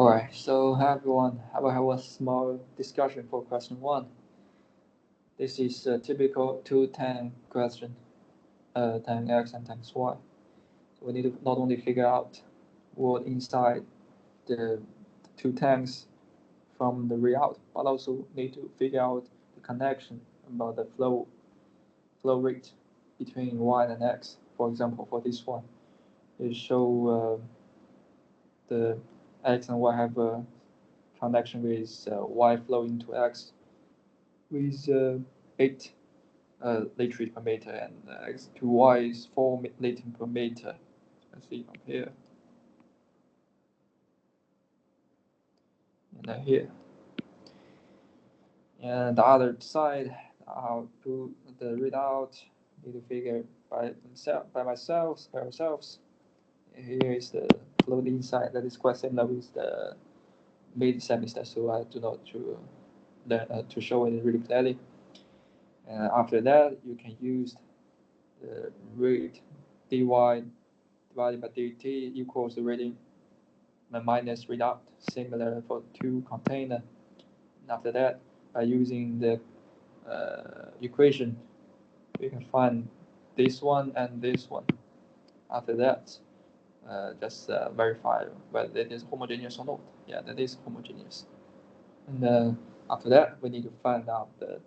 Alright, so hi everyone. I will have a small discussion for question 1. This is a typical 2-tank question, tank x and tank y. So we need to not only figure out what inside the two tanks from the readout, but also need to figure out the connection about the flow rate between y and x. For example, for this one, it show the x and y have a connection with y flowing to x with 8 liters per meter, and x to y is 4 liters per meter. Let's see from here and here. And the other side, output, the readout, need to figure by ourselves. Here is the flow inside that is quite similar with the mid semester, so I do not to show it really clearly. And after that, you can use the rate dy divided by dt equals the rating minus readout, similar for two container. And after that, by using the equation, we can find this one and this one. After that, just verify whether it is homogeneous or not. Yeah, that is homogeneous. And after that, we need to find out the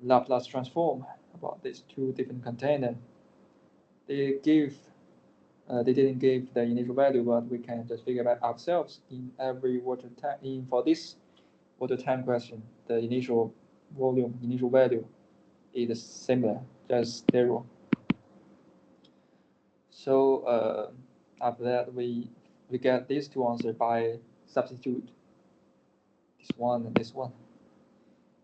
Laplace transform about these two different containers. They didn't give the initial value, but we can just figure out ourselves in every water tank. For this water tank question, the initial volume, initial value is similar, just 0. So after that, we get these two answers by substitute this one and this one.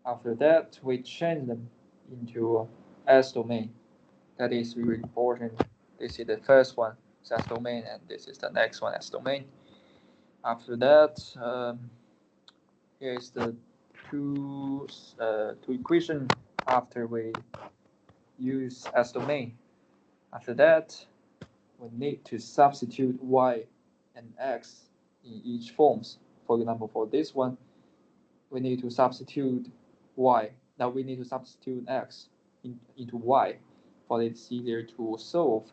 After that, we change them into S domain. That is really important. This is the first one, S domain, and this is the next one, S domain. After that, here is the two equation after we use S domain. After that, we need to substitute y and x in each forms. For example, for this one, we need to substitute y. Now we need to substitute x into y, for it's easier to solve.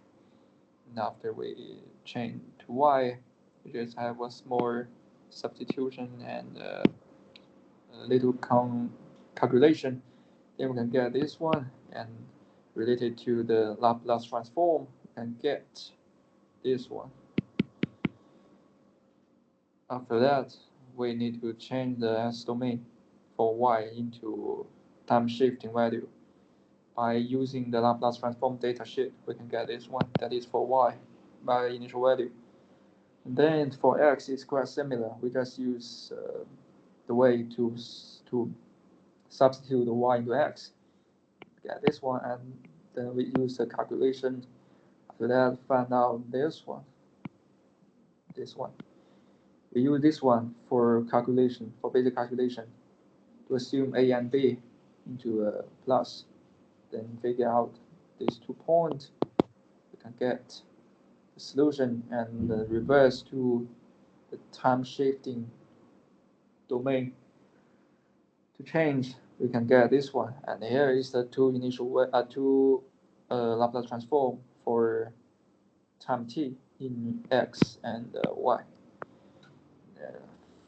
And after we change to y, we just have a small substitution and a little calculation. Then we can get this one, and related to the Laplace transform, we can get this one. After that, we need to change the S domain for y into time shifting value. By using the Laplace transform datasheet, we can get this one, that is for y, by initial value. And then for x, it's quite similar. We just use the way to substitute the y into x. Get this one, and then we use the calculation. After that, find out this one. We use this one for calculation, for basic calculation, to assume a and b into a plus. Then figure out these 2 points. We can get the solution and reverse to the time shifting domain. To change, we can get this one, and here is the two Laplace transform for time t in x and y.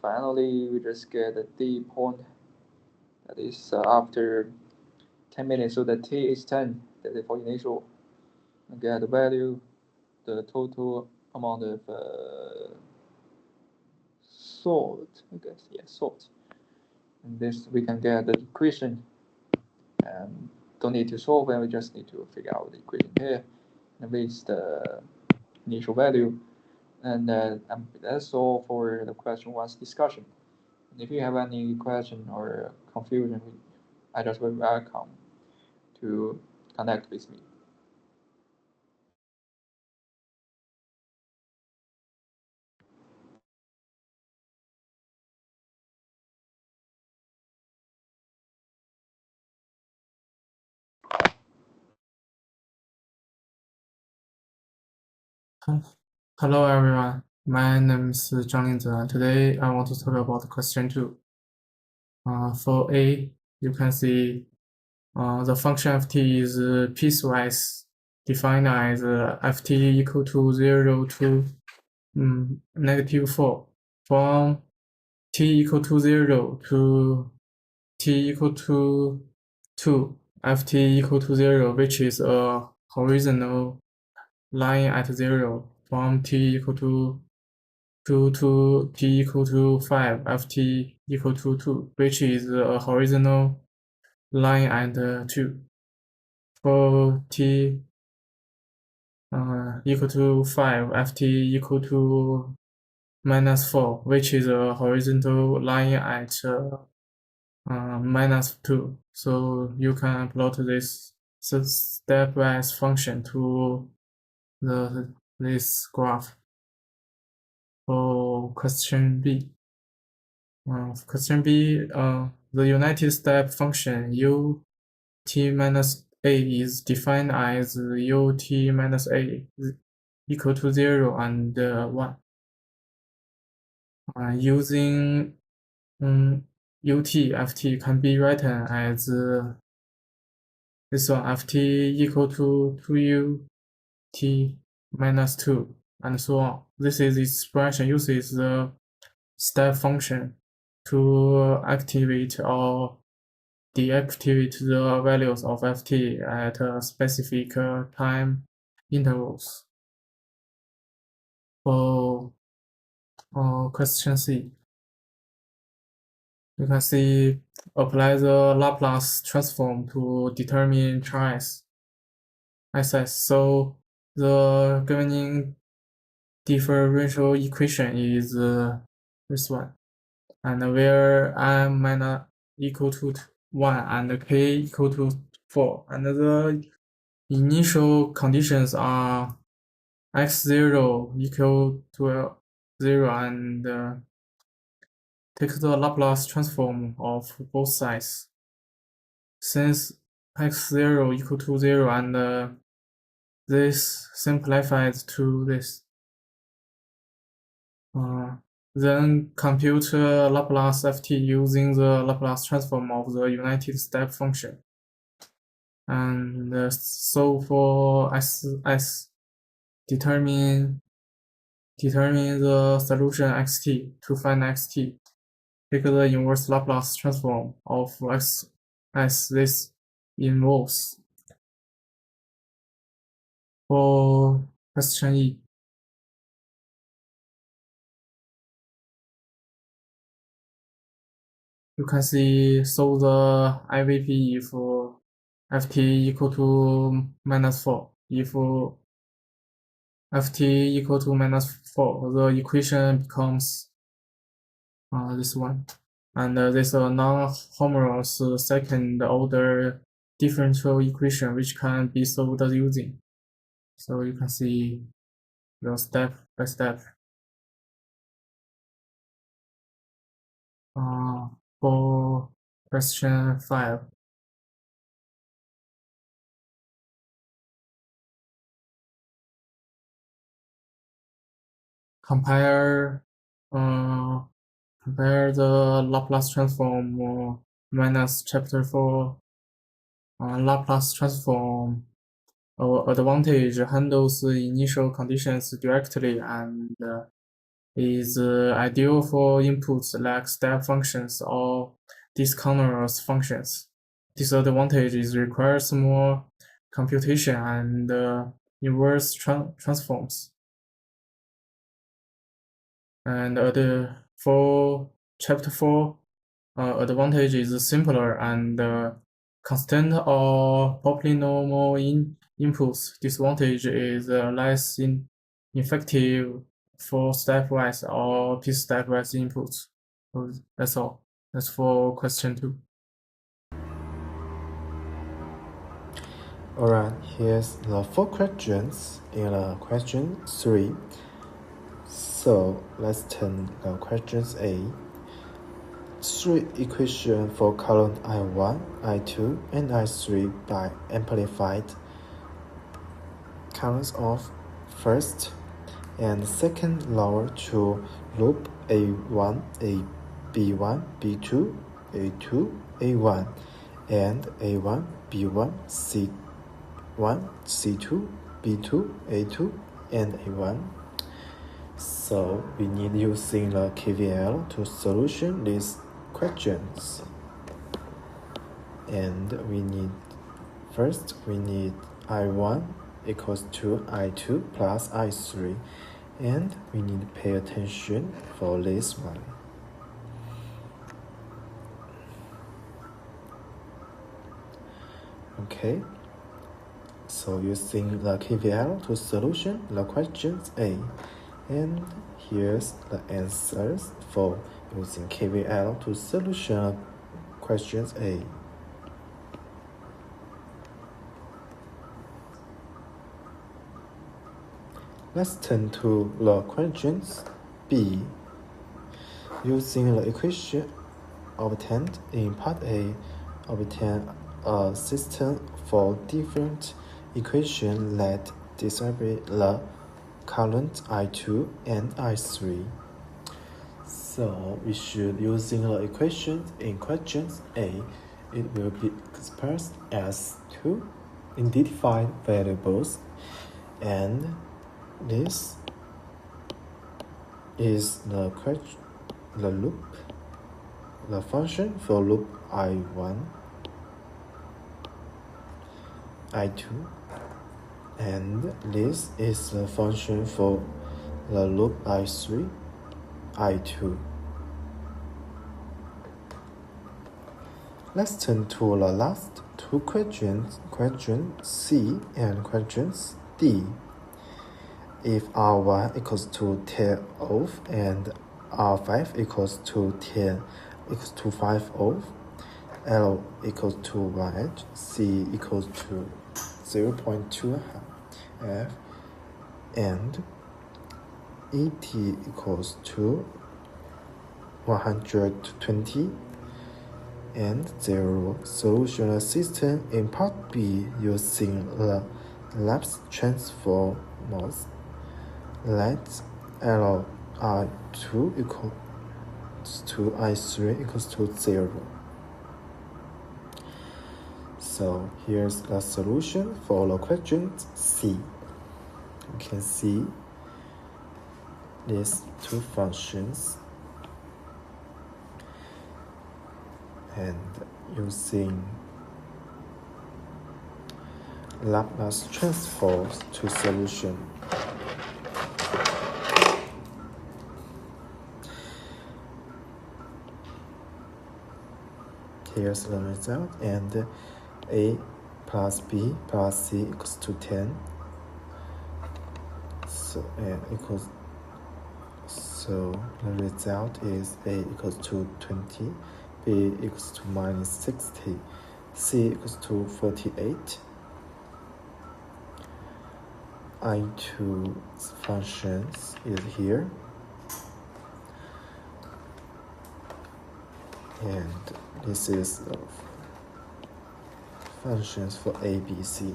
Finally, we just get the d point, that is after 10 minutes, so the t is 10, that is for initial. And get the value, the total amount of salt, I guess, yeah, salt. And this we can get the equation, and don't need to solve, and we just need to figure out the equation here, and with the initial value. And that's all for the question 1's discussion. And if you have any question or confusion, I just very welcome to connect with me. Hello everyone. My name is Zhang Lingzi, and today I want to talk about question 2. For A, you can see the function ft is piecewise defined as ft equal to 0 to -4 from t equal to 0 to t equal to 2, ft equal to 0, which is a horizontal line at 0 from t equal to 2 to t equal to 5, ft equal to 2, which is a horizontal line at 2. For t equal to 5, ft equal to -4, which is a horizontal line at -2. So you can plot this stepwise function to this graph. For question B. Question B, the united step function u t minus a is defined as u t minus a equal to 0 and 1. Using ut ft can be written as this one, ft equal to 2u t minus 2 and so on. This is expression uses the step function to activate or deactivate the values of ft at specific time intervals. For question C, you can see apply the Laplace transform to determine choice SS. So the governing differential equation is this one, and where m minus equal to 1 and k equal to 4, and the initial conditions are x0 equal to 0 and take the Laplace transform of both sides. Since x0 equal to 0 and this simplifies to this. Then compute Laplace ft using the Laplace transform of the united step function. And so for S, determine the solution xt to find xt. Take the inverse Laplace transform of x as this involves. For question E, you can see solve the IVP if ft equal to -4. If ft equal to -4, the equation becomes this one. And this non-homogeneous second order differential equation which can be solved using. So you can see the step by step. For question 5. Compare the Laplace transform minus chapter 4 Laplace transform. Our advantage handles initial conditions directly and is ideal for inputs like step functions or discontinuous functions. Disadvantage is requires more computation and inverse transforms. And for chapter 4, advantage is simpler and constant or polynomial inputs. Disadvantage is less effective for stepwise or piece-stepwise inputs. So that's all. That's for question 2. Alright, here's the 4 questions in question 3. So let's turn the questions A. 3 equations for column I1, I2, and I3 by amplified columns of first and second lower to loop A1, B1, B2, A2, A1, and A1, B1, C1, C2, B2, A2, and A1. So we need using the KVL to solution these questions. And first we need I1 equals to I2 plus I3, and we need to pay attention for this one. Okay, so using the KVL to solution the questions A, and here's the answers for using KVL to solution questions A. Let's turn to the questions B. Using the equation obtained in part A, obtain a system for different equations that describe the current I2 and I3. So we should using the equations in questions A. It will be expressed as two undefined variables, and this is the loop, the function for loop I1, I2, and this is the function for the loop I3, I2. Let's turn to the last two questions, question C and questions D. If R1 equals to 10 ohm and R5 equals to 10 equals to 5 ohm, L equals to 1H, C equals to 0.2 F, and ET equals to 120 and 0. Solution the system in part B using the Laplace transforms. Let L I2 equals to I3 equals to 0. So here's the solution for the question C. You can see these two functions, and using Laplace transforms to solution. Here's the result, and A plus B plus C equals to 10. So the result is A equals to 20, B equals to minus 60, C equals to 48. I2's functions is here, and this is the functions for A, B, C.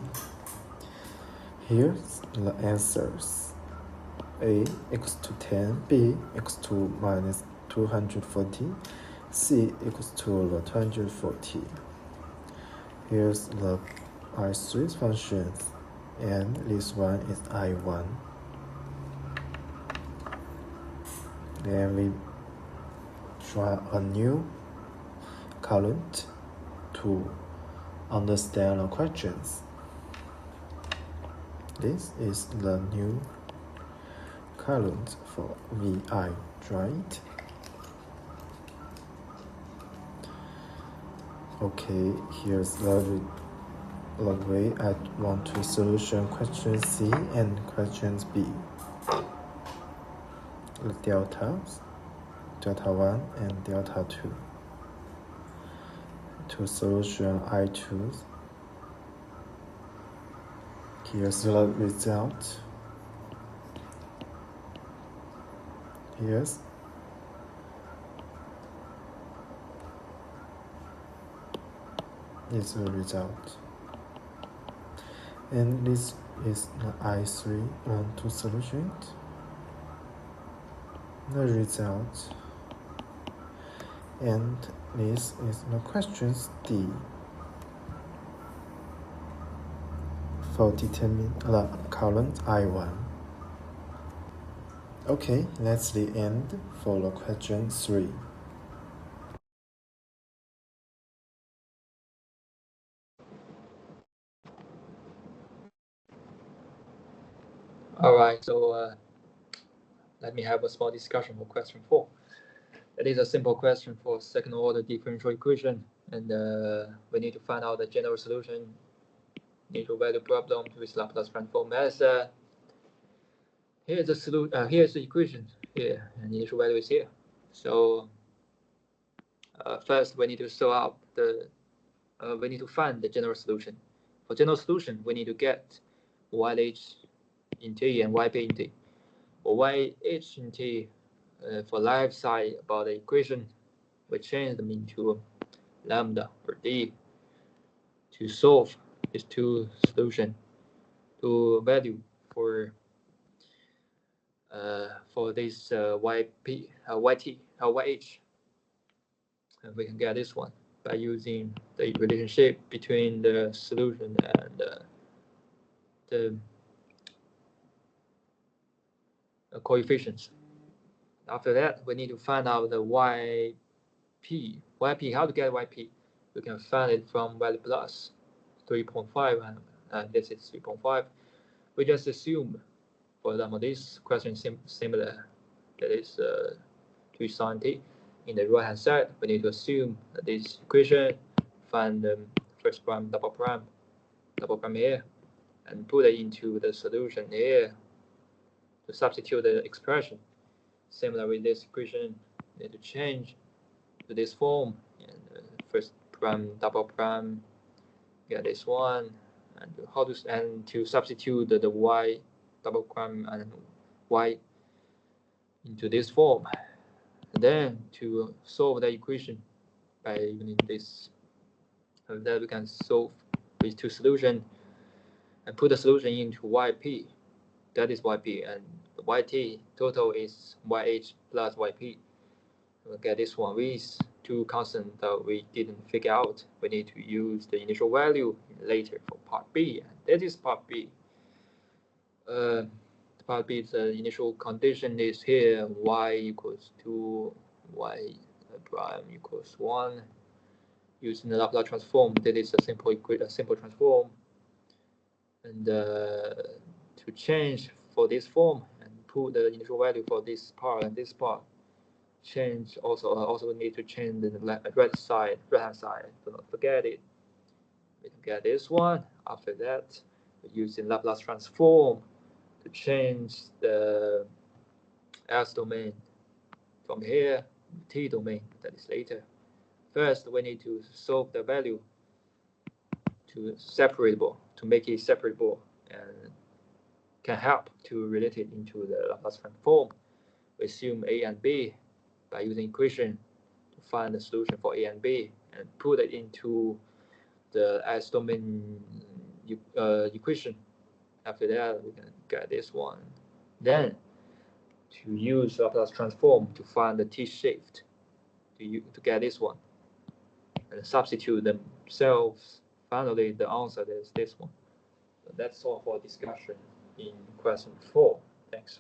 Here's the answers. A equals to 10, B equals to minus 240, C equals to 240. Here's the I3 functions, and this one is I1. Then we try a new current to understand the questions. This is the new current for VI, right? Okay, here's the way I want to solution question C and questions B. The delta 1 and delta 2. To solution I2. Here's the result. Here's the result. And this is the I3 want to solution it. the result. And this is the question D for determine the column I1. Okay, that's the end for the question 3. All right, so let me have a small discussion for question 4. It is a simple question for second order differential equation, and we need to find out the general solution, initial value problem with Laplace transform. As here's the equation here, and initial value is here. So first we need to solve out we need to find the general solution. For general solution, we need to get YH in T and YP in T. For YH in T, for left side about the equation, we change them into lambda or D to solve these two solutions to value for this YP, YT, YH. And we can get this one by using the relationship between the solution and the coefficients. After that, we need to find out the YP. How to get YP? We can find it from value plus 3.5, and this is 3.5. We just assume, for example, this question is similar. That is 3 sine t. In the right hand side, we need to assume that this equation, find the first prime, double prime here, and put it into the solution here to substitute the expression. Similar with this equation, we need to change to this form, and first prime, double prime, get this one, and to substitute the y double prime and y into this form. And then to solve the equation by using this, and then we can solve with two solutions and put the solution into yp. That is yp, and the yt total is yh plus yp. We'll get this one with two constants that we didn't figure out. We need to use the initial value later for part B, and that is part B. Part B, the initial condition is here: y equals 2, y prime equals 1. Using the Laplace transform, that is a simple transform. And to change for this form and put the initial value for this part and this part, change also need to change the right hand side. Do not forget it. We can get this one. After that, using Laplace transform to change the S domain from here to T domain. That is later. First, we need to solve the value to make it separable, and can help to relate it into the Laplace transform. We assume A and B by using equation to find the solution for A and B and put it into the S domain equation. After that, we can get this one. Then to use Laplace transform to find the T shift to get this one and substitute themselves. Finally, the answer is this one. So that's all for discussion in question 4. Thanks.